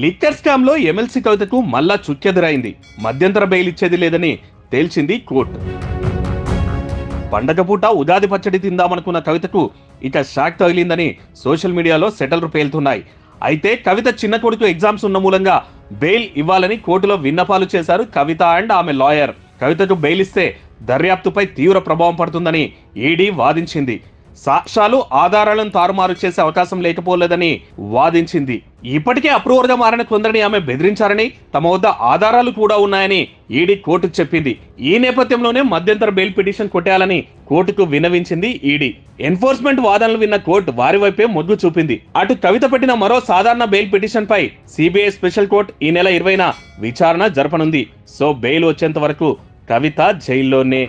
Liquor scam లో MLC కవితకు మళ్ళా చుక్కెదురైంది. మధ్యంతర బెయిల్ ఇచ్చేది లేదని తేల్చింది కోర్టు. పండగ పూట ఉగాది పచ్చడి తిందామనుకున్న కవితకు ఇక షాక్ తగిలిందని సోషల్ మీడియాలో సెటల్లు పేలుతున్నాయి. అయితే కవిత చిన్న కొడుకు ఎగ్జామ్స్ ఉన్న మూలంగా బెయిల్ ఇవ్వాలని కోర్టులో విన్నపాలు చేశారు కవిత అండ్ ఆమె లాయర్. కవితకు బెయిల్ ఇస్తే దర్యాప్తుపై తీవ్ర ప్రభావం పడుతుందని ఈడీ వాదించింది. సాక్ష్యాలు ఆధారాలను తారుమారు చేసే అవకాశం లేకపోలేదని వాదించింది. ఇప్పటికే అప్రూవర్ గా మారిన కొందరిని ఆమె బెదిరించారని, తమ వద్ద ఆధారాలు కూడా ఉన్నాయని ఈడీ కోర్టుకు చెప్పింది. ఈ నేపథ్యంలోనే మధ్యంతర బెయిల్ పిటిషన్ కొట్టేయాలని కోర్టుకు విన్నవించింది ఈడీ. ఎన్ఫోర్స్మెంట్ వాదనలు విన్న కోర్టు వారి వైపే మొగ్గు చూపింది. అటు కవిత పెట్టిన మరో సాధారణ బెయిల్ పిటిషన్ పై సిబిఐ స్పెషల్ కోర్టు ఈ నెల 20న విచారణ జరపనుంది. సో బెయిల్ వచ్చేంత వరకు కవిత జైల్లోనే.